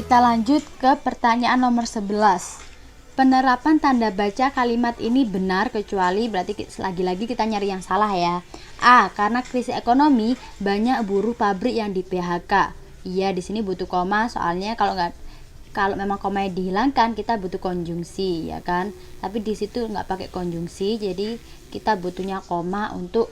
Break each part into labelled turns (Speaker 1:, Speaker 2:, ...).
Speaker 1: kita lanjut ke pertanyaan nomor 11. Penerapan tanda baca kalimat ini benar kecuali, berarti lagi-lagi kita nyari yang salah ya. A. Karena krisis ekonomi banyak buruh pabrik yang di PHK. Iya, di sini butuh koma soalnya kalau memang komanya dihilangkan kita butuh konjungsi ya kan. Tapi di situ nggak pakai konjungsi, jadi kita butuhnya koma untuk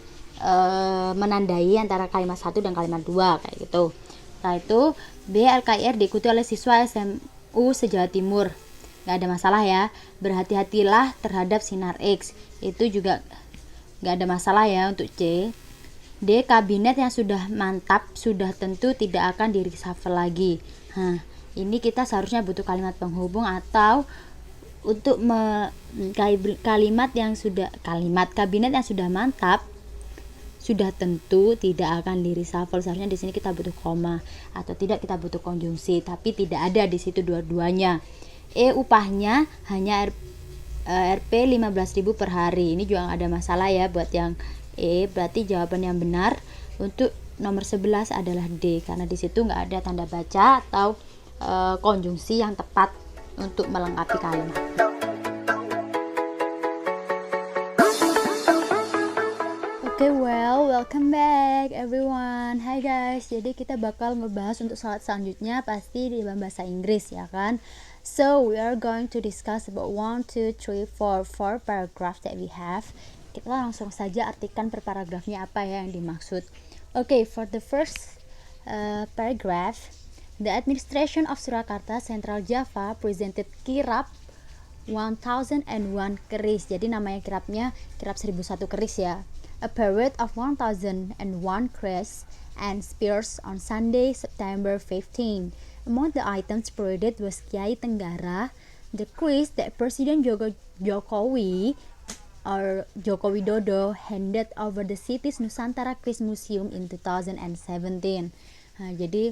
Speaker 1: menandai antara kalimat 1 dan kalimat 2 kayak gitu. Setelah itu B. LKIR diikuti oleh siswa SMU se-Jawa Timur. Nggak ada masalah ya. Berhati-hatilah terhadap sinar X, itu juga nggak ada masalah ya untuk C. D. Kabinet yang sudah mantap sudah tentu tidak akan di-reshuffle lagi. Ini kita seharusnya butuh kalimat penghubung atau untuk kabinet yang sudah mantap sudah tentu tidak akan di-reshuffle. Seharusnya di sini kita butuh koma atau tidak kita butuh konjungsi, tapi tidak ada di situ dua-duanya. E. Upahnya hanya Rp 15.000 per hari. Ini juga nggak ada masalah ya buat yang E. Berarti jawaban yang benar untuk nomor 11 adalah D, karena di situ nggak ada tanda baca atau konjungsi yang tepat untuk melengkapi kalimat. Welcome back everyone. Hai guys, jadi kita bakal ngebahas untuk slide selanjutnya pasti di bahasa Inggris ya kan. So we are going to discuss about 1, 2, 3, 4 paragraph that we have. Kita langsung saja artikan per paragrafnya apa ya yang dimaksud. Okay, for the first paragraph, the administration of Surakarta Central Java presented kirab 1001 keris. Jadi namanya kirabnya kirab 1001 keris ya. A parade of 1001 crests and spears on Sunday, September 15. Among the items paraded was Kiai Tenggara, the crest that President Jokowi or Joko Widodo handed over the city's Nusantara Crest Museum in 2017. Jadi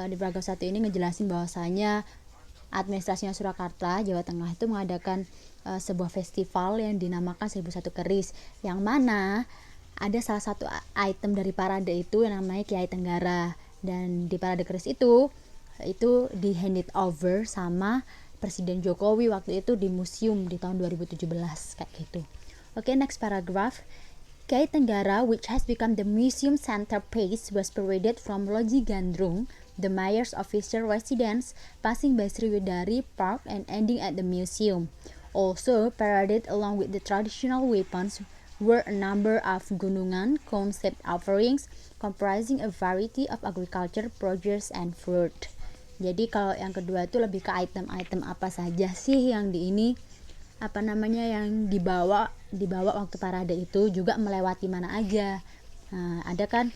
Speaker 1: di paragraf 1 ini ngejelasin bahwasanya administrasinya Surakarta, Jawa Tengah itu mengadakan sebuah festival yang dinamakan 1001 keris, yang mana ada salah satu item dari parade itu yang namanya Kiai Tenggara, dan di parade keris itu di handed over sama Presiden Jokowi waktu itu di museum di tahun 2017 kayak gitu. Okay, next paragraph. Kiai Tenggara, which has become the museum centerpiece, was paraded from Loji Gandrung, the mayor's official residence, passing by Sriwidari Park and ending at the museum. Also paraded along with the traditional weapons were a number of gunungan concept offerings comprising a variety of agriculture produce and fruit. Jadi kalau yang kedua itu lebih ke item-item apa saja sih yang yang dibawa waktu parade itu, juga melewati mana aja. Ada kan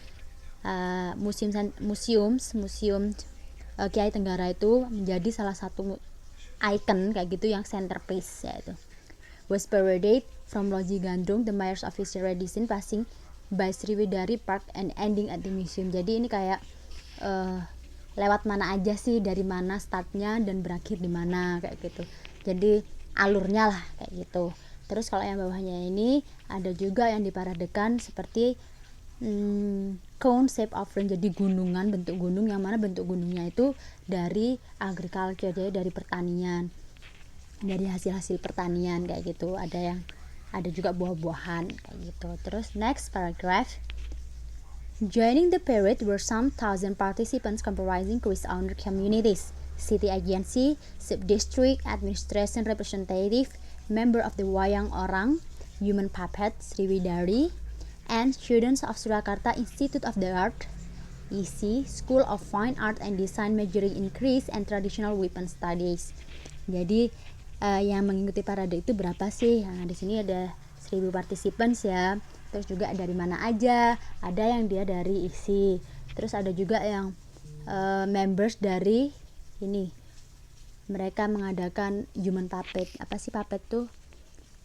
Speaker 1: museum Kiai Tenggara itu menjadi salah satu icon kayak gitu yang centerpiece yaitu. Was paraded from Loji Gandrung, the mayor's official residence, passing by Sriwidari Park and ending at the museum. Jadi ini kayak lewat mana aja sih, dari mana startnya dan berakhir di mana kayak gitu. Jadi alurnya lah kayak gitu. Terus kalau yang bawahnya ini ada juga yang diparadekan seperti cone shape offering, jadi gunungan, bentuk gunung, yang mana bentuk gunungnya itu dari agriculture, jadi dari pertanian, dari hasil-hasil pertanian kayak gitu. Ada juga buah-buahan kayak gitu. Terus next paragraph. Joining the parade were some thousand participants comprising Chris owner communities, city agency, sub-district administration representative, member of the Wayang Orang, human puppet Sriwidari, and students of Surakarta Institute of the Art, EC, School of Fine Art and Design, majoring in Chris and Traditional Weapon Studies. Jadi yang mengikuti parade itu berapa sih? Nah, di sini ada 1000 participants ya. Terus juga dari mana aja? Ada yang dia dari ISI. Terus ada juga yang members dari ini. Mereka mengadakan human puppet. Apa sih puppet tuh?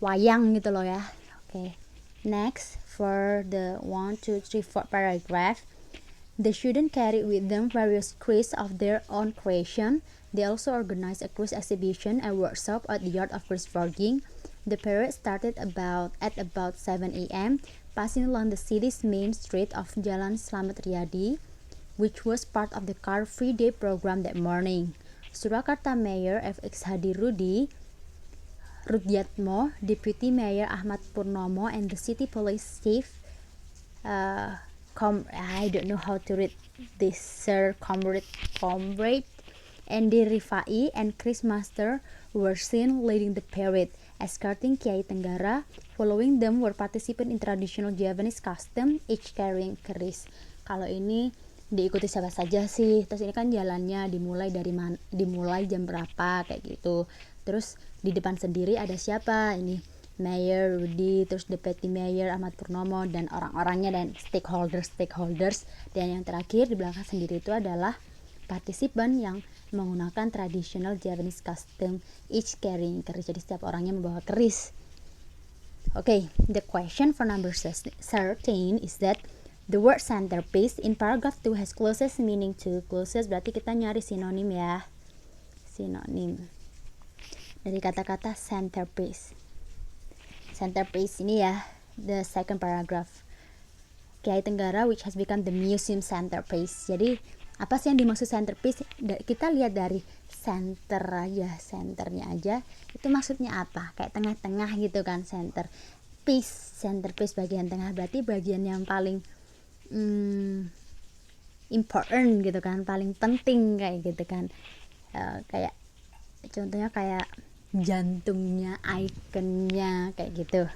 Speaker 1: Wayang gitu loh ya. Oke. Next, for the 1, 2, 3, 4 paragraph. The students carried with them various crests of their own creation. They also organized a cruise exhibition and workshop at the Yard of Cruise Forging. The parade started at about 7 a.m., passing along the city's main street of Jalan Slamet Riyadi, which was part of the Car Free Day program that morning. Surakarta Mayor FX Hadirudi Rudyatmo, Deputy Mayor Ahmad Purnomo, and the City Police Chief I don't know how to read this, Sir Comrade Andy Rifai and Chris Master were seen leading the parade, escorting Kiai Tenggara. Following them were participants in traditional Javanese custom, each carrying keris. Kalau ini diikuti siapa saja sih? Terus ini kan jalannya dimulai jam berapa kayak gitu. Terus di depan sendiri ada siapa? Ini Mayor Rudi, terus Deputy Mayor Ahmad Purnomo dan orang-orangnya dan stakeholders. Dan yang terakhir di belakang sendiri itu adalah partisipan yang menggunakan traditional Javanese custom, each carrying keris. Jadi setiap orangnya membawa keris. Okay, the question for number 13 is that the word centerpiece in paragraph 2 has closest meaning to. Closest berarti kita nyari sinonim ya. Sinonim dari kata-kata centerpiece. Centerpiece ini ya, the second paragraph. Kiai Tenggara which has become the museum centerpiece. Jadi apa sih yang dimaksud centerpiece? Kita lihat dari center aja, centernya aja itu maksudnya apa? Kayak tengah-tengah gitu kan, centerpiece bagian tengah, berarti bagian yang paling important gitu kan, paling penting kayak gitu kan. Kayak contohnya kayak jantungnya, ikonnya kayak gitu.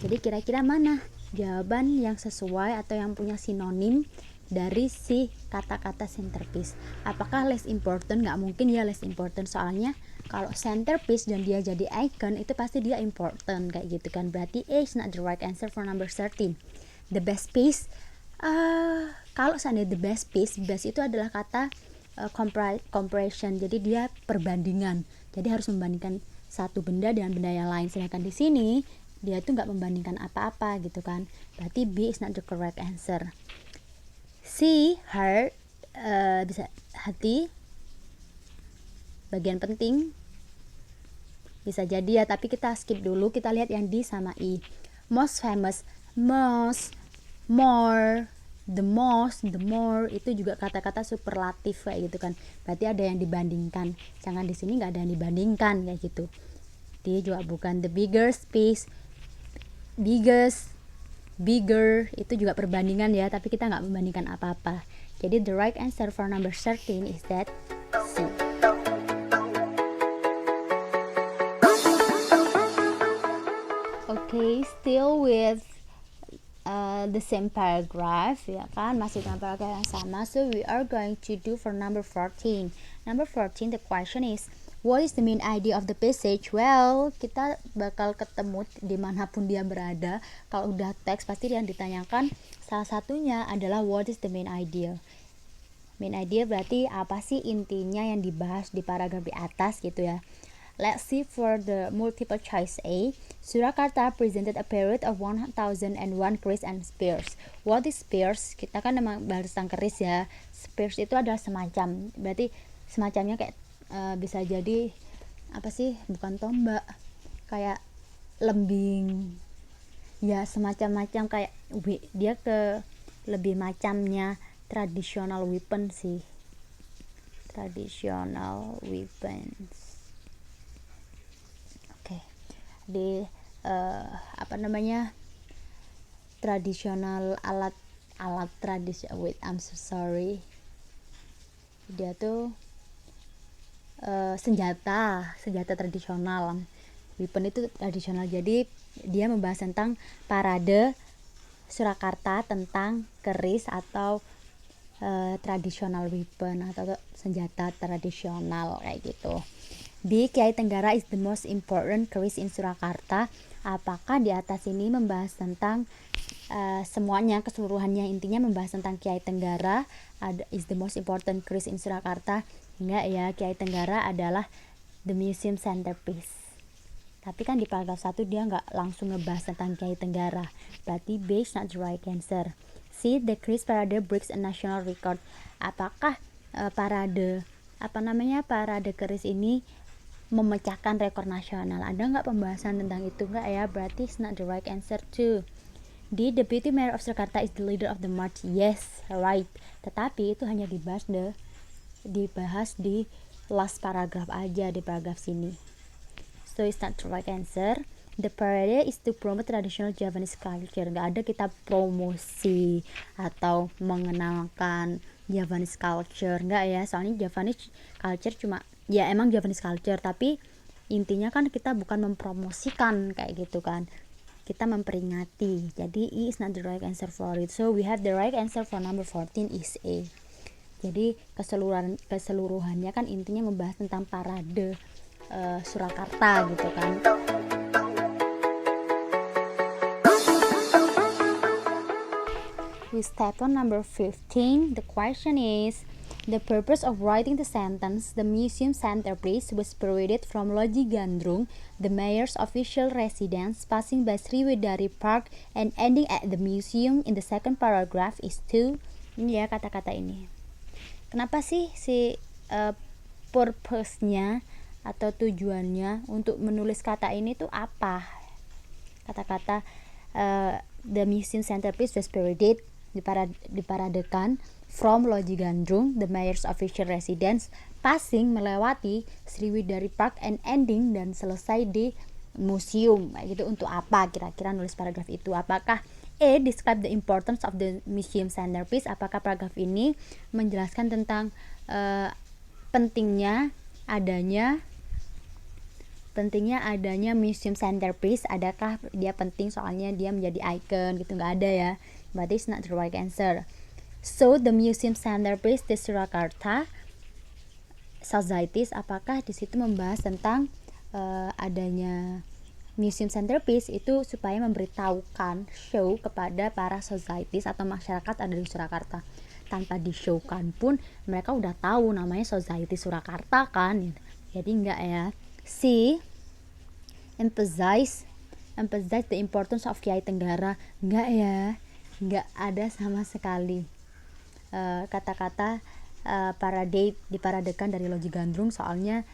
Speaker 1: Jadi kira-kira mana jawaban yang sesuai atau yang punya sinonim dari si kata-kata centerpiece? Apakah less important? Nggak mungkin ya less important, soalnya kalau centerpiece dan dia jadi icon itu pasti dia important kayak gitu kan. Berarti A is not the right answer for number 13. The best piece, kalau seandainya the best piece, best itu adalah kata comparison, jadi dia perbandingan, jadi harus membandingkan satu benda dengan benda yang lain. Sedangkan di sini dia tuh nggak membandingkan apa-apa gitu kan. Berarti B is not the correct answer. C, heart, bisa hati, bagian penting, bisa jadi ya, tapi kita skip dulu, kita lihat yang D sama I. Most famous, most, more, the most, the more, itu juga kata-kata superlatif kayak gitu kan. Berarti ada yang dibandingkan, jangan di sini nggak ada yang dibandingkan kayak gitu. Dia juga bukan the bigger space, biggest, bigger, itu juga perbandingan ya, tapi kita nggak membandingkan apa-apa. Jadi the right answer for number 13 is that C. Okay, still with the same paragraph ya kan, masih dengan paragraph yang sama. So we are going to do for number 14. Number 14, the question is, what is the main idea of the passage? Well, kita bakal ketemu dimanapun dia berada. Kalau udah teks pasti yang ditanyakan salah satunya adalah what is the main idea. Main idea berarti apa sih intinya yang dibahas di paragraf di atas gitu ya. Let's see for the multiple choice A. Surakarta presented a parade of 1001 keris and spears. What is spears? Kita kan memang bahas tentang keris ya. Spears itu adalah semacam, berarti semacamnya kayak bisa jadi apa sih, bukan tombak, kayak lembing ya, semacam-macam kayak dia ke lebih macamnya traditional weapon sih, traditional weapons. Oke. Di apa namanya, tradisional alat tradisi, I'm so sorry, dia tuh senjata tradisional. Weapon itu tradisional, jadi dia membahas tentang parade Surakarta tentang keris atau tradisional weapon atau senjata tradisional kayak gitu. B, Kiai Tenggara is the most important keris in Surakarta. Apakah di atas ini membahas tentang semuanya, keseluruhannya, intinya membahas tentang Kiai Tenggara is the most important keris in Surakarta? Enggak ya, Kiai Tenggara adalah the museum centerpiece. Tapi kan di paragraf 1 dia nggak langsung ngebahas tentang Kiai Tenggara. Berarti B is not the right answer. C, the keris parade breaks a national record. Apakah parade keris ini memecahkan rekor nasional? Ada nggak pembahasan tentang itu? Nggak ya, berarti it's not the right answer too. D, Deputy Mayor of Surakarta is the leader of the march. Yes, right. Tetapi itu hanya dibahas di last paragraph aja di paragraf sini. So it's not the right answer. The parade is to promote traditional Japanese culture. Nggak ada kita promosi atau mengenalkan Japanese culture, nggak ya. Soalnya Japanese culture cuma, ya emang Japanese culture, tapi intinya kan kita bukan mempromosikan kayak gitu kan. Kita memperingati. Jadi E is not the right answer for it. So we have the right answer for number 14 is A. Jadi keseluruhannya kan intinya membahas tentang parade Surakarta gitu kan. We step on number 15. The question is, the purpose of writing the sentence, the museum centerpiece was paraded from Loji Gandrung, the mayor's official residence, passing by Sriwedari Park and ending at the museum in the second paragraph is to. Ini ya kata-kata ini. Kenapa sih si purpose-nya atau tujuannya untuk menulis kata ini tuh apa? Kata-kata the museum centerpiece was paraded, diparadekan from Loji Gandrung, the mayor's official residence, passing melewati Sriwedari Park and ending dan selesai di museum. Kayak gitu, untuk apa kira-kira nulis paragraf itu? Apakah describe the importance of the museum centerpiece? Apakah paragraf ini menjelaskan tentang pentingnya adanya museum centerpiece? Adakah dia penting soalnya dia menjadi icon gitu? Nggak ada ya, berarti it's not the right answer. So the museum centerpiece di Surakarta societies, apakah di situ membahas tentang adanya museum centerpiece itu supaya memberitahukan, show kepada para societies atau masyarakat ada di Surakarta. Tanpa di-showkan pun mereka udah tahu namanya Society Surakarta kan. Jadi enggak ya. C, emphasize the importance of Kiai Tenggara. Enggak ya, enggak ada sama sekali kata-kata parade diparadekan dari Loji Gandrung, soalnya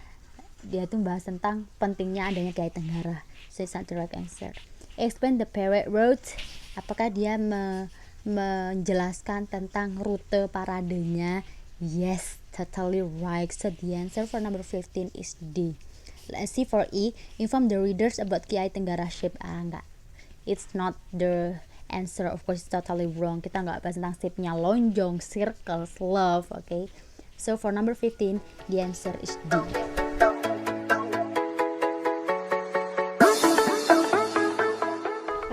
Speaker 1: dia tuh bahas tentang pentingnya adanya Kiai Tenggara. So it's not the right answer. Explain the parade route. Apakah dia menjelaskan tentang rute paradenya? Yes, totally right. So the answer for number 15 is D. Let's see for E. Inform the readers about Kiai Tenggara shape. Enggak, it's not the answer. Of course, it's totally wrong. Kita nggak bahas tentang shape-nya lonjong, circles, love. Okay, so for number 15 the answer is D.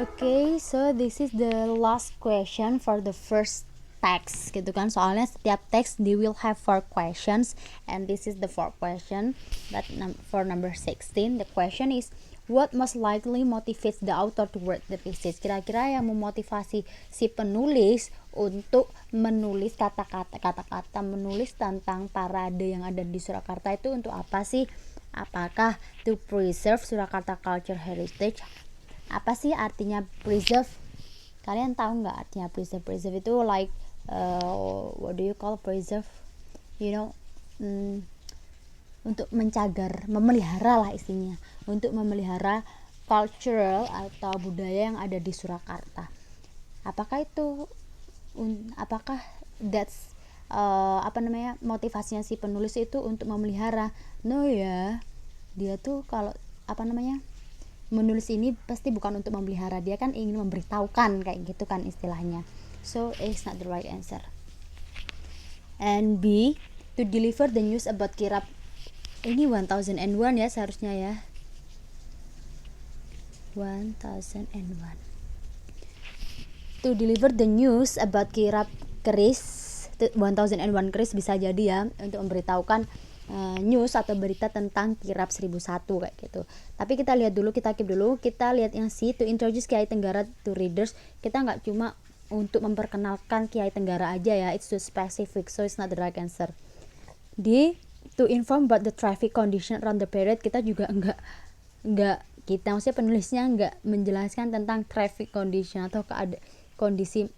Speaker 1: Okay, so this is the last question for the first text gitu kan. Soalnya setiap text they will have 4 questions and this is the 4th question. But for number 16 the question is, what most likely motivates the author to write the thesis? Kira-kira yang memotivasi si penulis untuk menulis kata-kata menulis tentang parade yang ada di Surakarta itu untuk apa sih? Apakah to preserve Surakarta culture heritage? Apa sih artinya preserve? Kalian tahu nggak artinya preserve? Preserve itu like what do you call preserve? You know, untuk mencagar, memelihara lah isinya, untuk memelihara cultural atau budaya yang ada di Surakarta. Apakah itu apakah that's motivasinya si penulis itu untuk memelihara? No ya, dia tuh kalau menulis ini pasti bukan untuk memelihara, dia kan ingin memberitahukan kayak gitu kan istilahnya. So it's not the right answer. And B, to deliver the news about kirab. Ini 1001 ya seharusnya ya. 1001. To deliver the news about kirab keris, 1001 keris bisa jadi ya untuk memberitahukan news atau berita tentang kirab 1001 kayak gitu. Tapi kita lihat dulu, kita lihat yang C, to introduce Kiai Tenggara to readers. Kita nggak cuma untuk memperkenalkan Kiai Tenggara aja ya, it's too specific, so it's not the right answer. D, to inform about the traffic condition around the parade. Kita juga maksudnya penulisnya nggak menjelaskan tentang traffic condition atau kondisi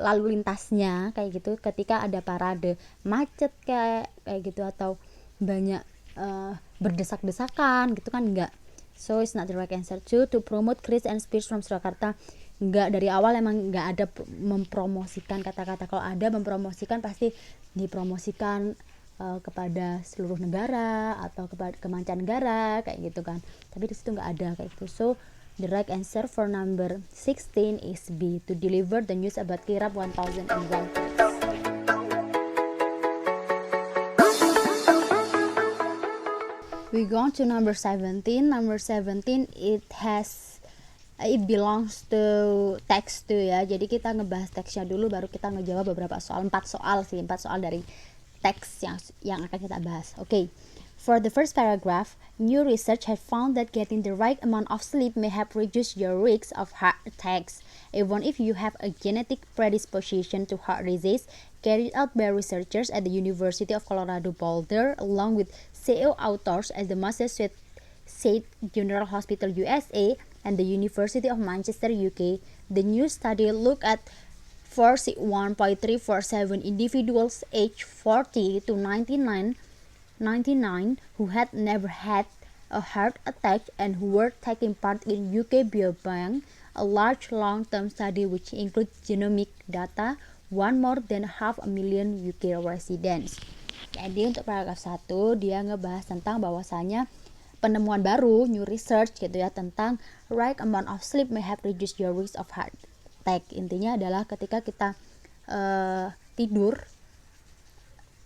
Speaker 1: lalu lintasnya kayak gitu ketika ada parade, macet kayak gitu atau banyak berdesak-desakan gitu kan, enggak. So it's not the right answer. To promote Chris and Spears from Surakarta. Enggak, dari awal emang enggak ada mempromosikan kata-kata. Kalau ada mempromosikan pasti dipromosikan kepada seluruh negara atau ke mancanegara kayak gitu kan, tapi di situ nggak ada kayak gitu. So the right answer for number 16 is B, to deliver the news about kirab 1001. We go on to number 17. Number 17 it belongs to text tuh ya. Jadi kita ngebahas teksnya dulu baru kita ngejawab beberapa soal. 4 soal dari teks yang akan kita bahas. Okay. For the first paragraph, new research has found that getting the right amount of sleep may help reduce your risk of heart attacks, even if you have a genetic predisposition to heart disease, carried out by researchers at the University of Colorado Boulder, along with CEO authors at the Massachusetts General Hospital USA and the University of Manchester UK. The new study looked at 41.347 individuals aged 40 to 99 who had never had a heart attack and who were taking part in UK Biobank, a large long-term study which includes genomic data on more than 500,000 UK residents. Jadi untuk paragraf 1 dia ngebahas tentang bahwasanya penemuan baru, new research gitu ya, tentang right amount of sleep may have reduced your risk of heart attack. Intinya adalah ketika kita tidur,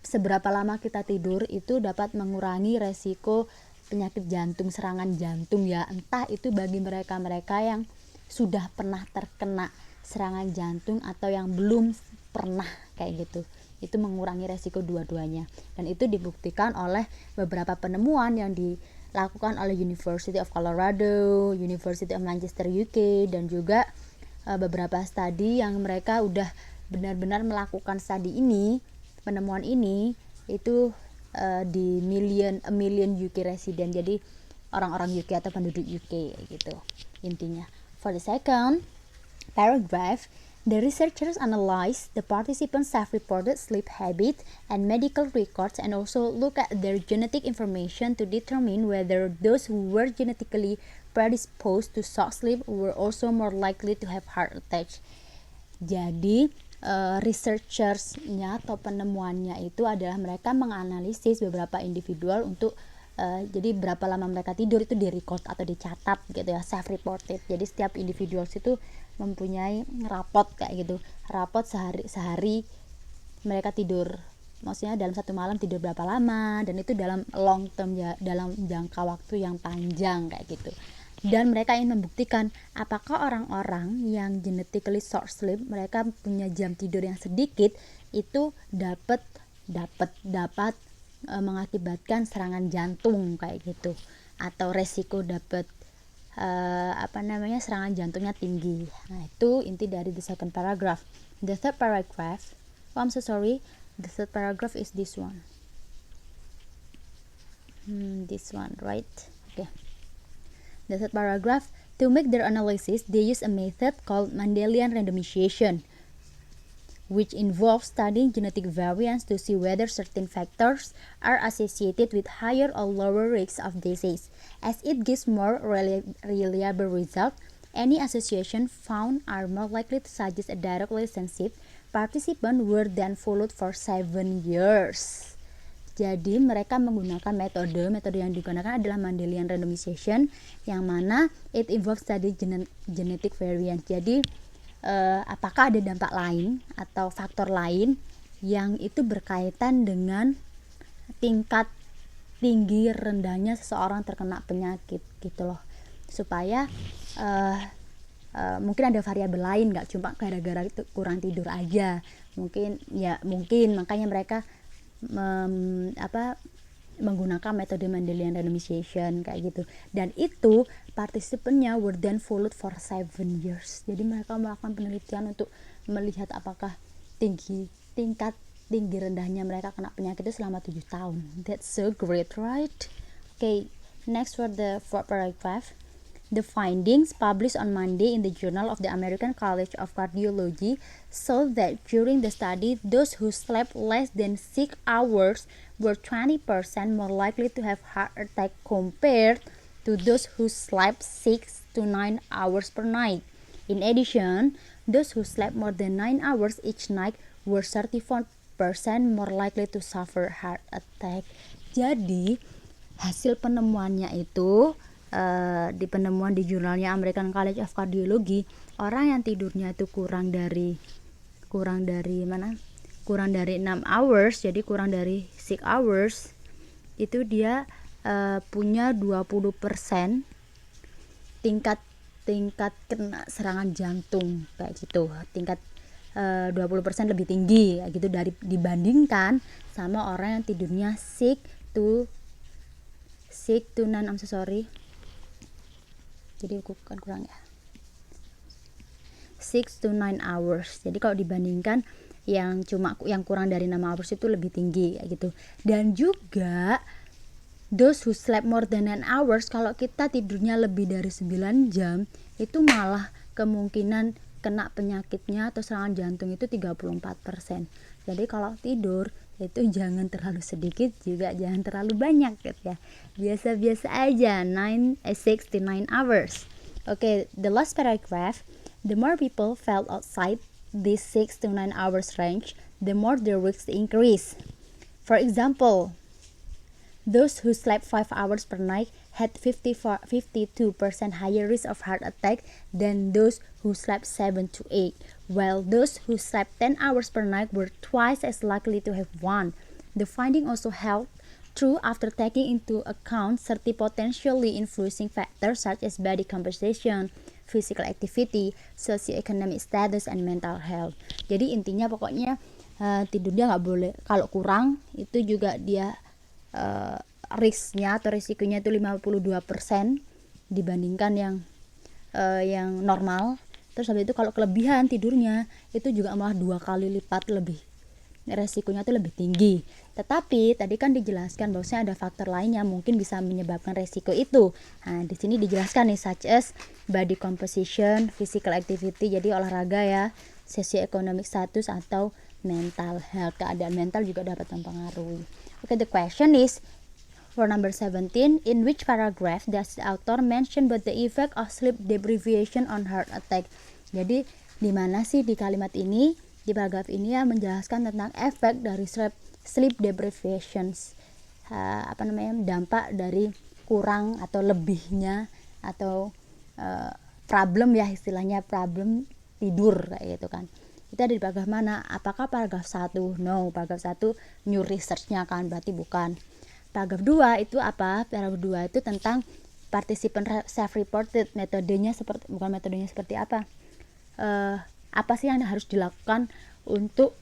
Speaker 1: seberapa lama kita tidur itu dapat mengurangi resiko penyakit jantung, serangan jantung ya, entah itu bagi mereka-mereka yang sudah pernah terkena serangan jantung atau yang belum pernah kayak gitu. Itu mengurangi resiko dua-duanya, dan itu dibuktikan oleh beberapa penemuan yang dilakukan oleh University of Colorado, University of Manchester UK, dan juga beberapa studi yang mereka udah benar-benar melakukan studi ini, penemuan ini itu di million UK resident, jadi orang-orang UK atau penduduk UK gitu intinya. For the second paragraph, the researchers analyzed the participants' self-reported sleep habits and medical records and also look at their genetic information to determine whether those who were genetically predisposed to short sleep were also more likely to have heart attacks. Jadi researchersnya atau penemuannya itu adalah mereka menganalisis beberapa individual untuk jadi berapa lama mereka tidur itu direcord atau dicatat gitu ya, self-reported. Jadi setiap individual itu mempunyai rapot kayak gitu, rapot sehari mereka tidur, maksudnya dalam satu malam tidur berapa lama, dan itu dalam long term ya, dalam jangka waktu yang panjang kayak gitu. Dan mereka ingin membuktikan apakah orang-orang yang genetically short sleep, mereka punya jam tidur yang sedikit, itu dapat mengakibatkan serangan jantung kayak gitu, atau resiko dapat serangan jantungnya tinggi. Nah, itu inti dari the second paragraph. The third paragraph, the third paragraph is this one. This one, right? Okay. The third paragraph, to make their analysis, they use a method called Mendelian randomization, which involves studying genetic variants to see whether certain factors are associated with higher or lower risks of disease. As it gives more reliable result, any association found are more likely to suggest a direct relationship. Participants were then followed for 7 years. Jadi mereka menggunakan metode yang digunakan adalah Mendelian randomization, yang mana it involves study genetic variants. Jadi apakah ada dampak lain atau faktor lain yang itu berkaitan dengan tingkat tinggi rendahnya seseorang terkena penyakit gitu loh, supaya mungkin ada variabel lain, nggak cuma gara-gara itu kurang tidur aja, mungkin makanya mereka menggunakan metode Mendelian randomization kayak gitu. Dan itu partisipannya were then followed for 7 years. Jadi mereka melakukan penelitian untuk melihat apakah tingkat tinggi rendahnya mereka kena penyakit itu selama 7 tahun. That's so great, right? Okay, next for the fourth paragraph. The findings published on Monday in the Journal of the American College of Cardiology showed that during the study, those who slept less than 6 hours were 20% more likely to have heart attack compared to those who slept 6 to 9 hours per night. In addition, those who slept more than 9 hours each night were 34% more likely to suffer heart attack. Jadi hasil penemuannya itu di penemuan di jurnalnya American College of Cardiology, orang yang tidurnya itu kurang dari 6 hours, jadi kurang dari 6 hours, itu dia punya 20% tingkat kena serangan jantung kayak gitu, tingkat 20% lebih tinggi kayak gitu dibandingkan sama orang yang tidurnya 6 to 9, I'm so sorry, jadi bukan kurang ya, 6 to 9 hours. Jadi kalau dibandingkan yang kurang dari 6 hours itu lebih tinggi kayak gitu. Dan juga those who slept more than 9 hours, kalau kita tidurnya lebih dari 9 jam, itu malah kemungkinan kena penyakitnya atau serangan jantung itu 34%. Jadi kalau tidur itu jangan terlalu sedikit, juga jangan terlalu banyak gitu ya. Biasa-biasa aja, 6 to 9 hours. Okay, the last paragraph. The more people felt outside this 6 to 9 hours range, the more their risks increase. For example, those who slept 5 hours per night had 52% higher risk of heart attack than those who slept 7 to 8, while those who slept 10 hours per night were twice as likely to have one. The finding also held true after taking into account certain potentially influencing factors such as body composition, physical activity, socioeconomic status, and mental health. Jadi intinya pokoknya tidurnya nggak boleh, kalau kurang itu juga dia risknya atau risikonya itu 52% dibandingkan yang normal. Terus habis itu kalau kelebihan tidurnya itu juga malah 2 kali lipat lebih, resikonya itu lebih tinggi. Tetapi tadi kan dijelaskan bahwasanya ada faktor lain yang mungkin bisa menyebabkan resiko itu. Nah, di sini dijelaskan nih, such as body composition, physical activity, jadi olahraga ya, socioeconomic status, atau mental health, keadaan mental juga dapat mempengaruhi. Okay, the question is for number 17, in which paragraph does the author mention about the effect of sleep deprivation on heart attack? Jadi di mana sih di kalimat ini, di paragraf ini ya, menjelaskan tentang efek dari sleep deprivation, dampak dari kurang atau lebihnya atau problem ya, istilahnya problem tidur kayak gitu kan. Itu ada di paragraf mana? Apakah paragraf 1? No, paragraf 1 new research-nya kan, berarti bukan. Paragraf 2 itu apa? Paragraf 2 itu tentang participant self-reported, metodenya seperti apa? Apa sih yang harus dilakukan untuk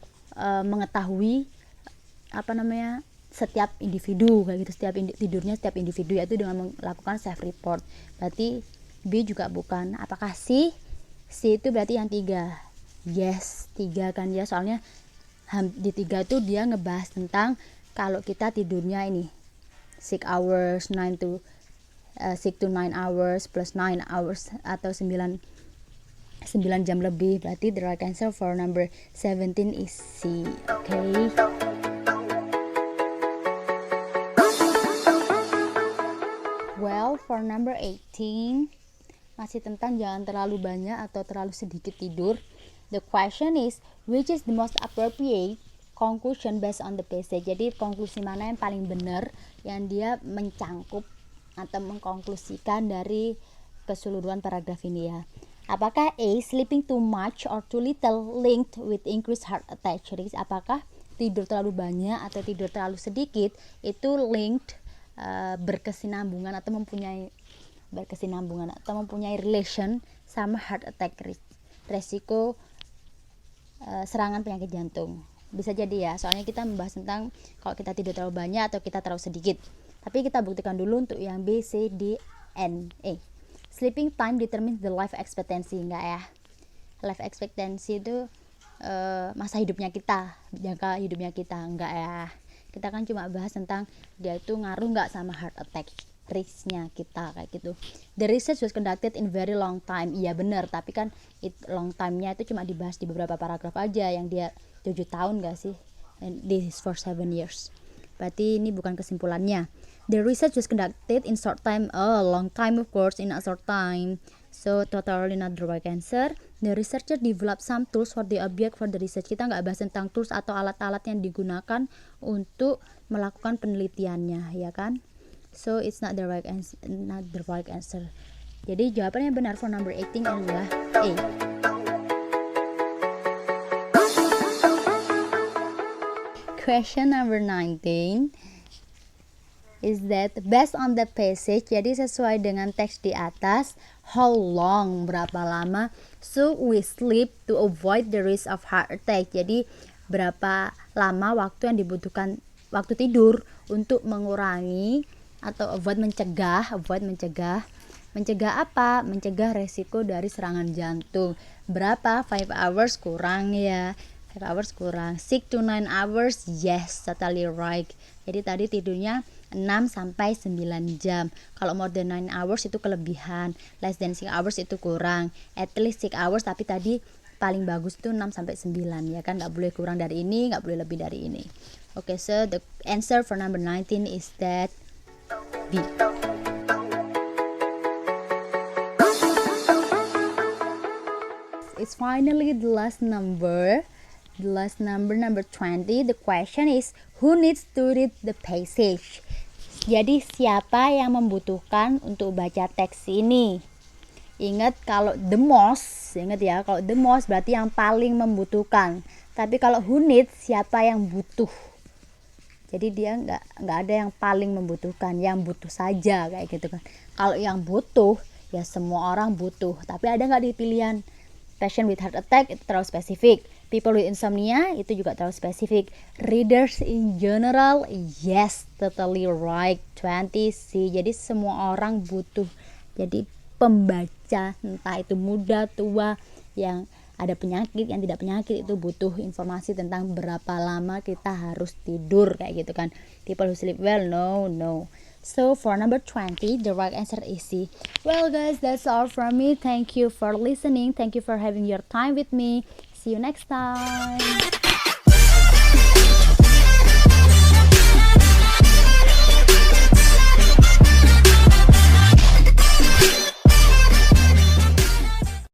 Speaker 1: mengetahui setiap individu kayak gitu, tidurnya setiap individu, yaitu dengan melakukan self report. Berarti B juga bukan. Apakah C itu berarti yang 3? Yes, 3 kan ya, soalnya di 3 itu dia ngebahas tentang kalau kita tidurnya ini 6 hours, 6 to 9 hours plus 9 hours atau 9 jam lebih, berarti the right answer for number 17 is C. Okay. Well, for number 18 masih tentang jangan terlalu banyak atau terlalu sedikit tidur. The question is, which is the most appropriate conclusion based on the passage? Jadi konklusi mana yang paling benar, yang dia mencangkup atau mengkonklusikan dari keseluruhan paragraf ini ya. Apakah A, sleeping too much or too little linked with increased heart attack risk? Apakah tidur terlalu banyak atau tidur terlalu sedikit itu linked, berkesinambungan atau mempunyai relation sama heart attack risk, resiko serangan penyakit jantung? Bisa jadi ya, soalnya kita membahas tentang kalau kita tidur terlalu banyak atau kita terlalu sedikit. Tapi kita buktikan dulu untuk yang B, C, D, N, E. Sleeping time determines the life expectancy, enggak ya? Life expectancy itu masa hidupnya kita, jangka hidupnya kita, enggak ya? Kita kan cuma bahas tentang dia itu ngaruh enggak sama heart attack risknya kita kayak gitu. The research was conducted in very long time. Iya benar, tapi kan long time-nya itu cuma dibahas di beberapa paragraf aja, yang dia 7 tahun enggak sih? And this is for 7 years. Berarti ini bukan kesimpulannya. The research was conducted in short time. Oh, long time of course, in a short time. So totally not the right answer. The researcher developed some tools for the object for the research. Kita nggak bahas tentang tools atau alat-alat yang digunakan untuk melakukan penelitiannya, ya kan? So it's not the right answer. Jadi jawaban yang benar for number 18 adalah A. Question number 19 is that based on the passage, jadi sesuai dengan teks di atas, how long, berapa lama, so we sleep to avoid the risk of heart attack. Jadi berapa lama waktu yang dibutuhkan waktu tidur untuk mengurangi atau mencegah apa? Mencegah resiko dari serangan jantung. Berapa? 5 hours kurang ya. 5 hours kurang. 6 to 9 hours, yes, totally right. Jadi tadi tidurnya 6 sampai 9 jam. Kalau more than 9 hours itu kelebihan. Less than 6 hours itu kurang. At least 6 hours, tapi tadi paling bagus itu 6 sampai 9 ya kan, nggak boleh kurang dari ini, nggak boleh lebih dari ini. Okay, so the answer for number 19 is that B. It's finally the last number, number 20. The question is, who needs to read the passage? Jadi siapa yang membutuhkan untuk baca teks ini? Ingat kalau the most, kalau the most berarti yang paling membutuhkan. Tapi kalau who needs, siapa yang butuh? Jadi dia nggak ada yang paling membutuhkan, yang butuh saja kayak gitu kan. Kalau yang butuh, ya semua orang butuh. Tapi ada nggak di pilihan? Patient with heart attack itu terlalu spesifik. People with insomnia itu juga terlalu spesifik. Readers in general, yes, totally right. 20C. Jadi semua orang butuh. Jadi pembaca, entah itu muda, tua, yang ada penyakit, yang tidak penyakit, itu butuh informasi tentang berapa lama kita harus tidur kayak gitu kan. People who sleep well, no. So for number 20, the right answer is C. Well guys, that's all from me. Thank you for listening. Thank you for having your time with me. See you next time.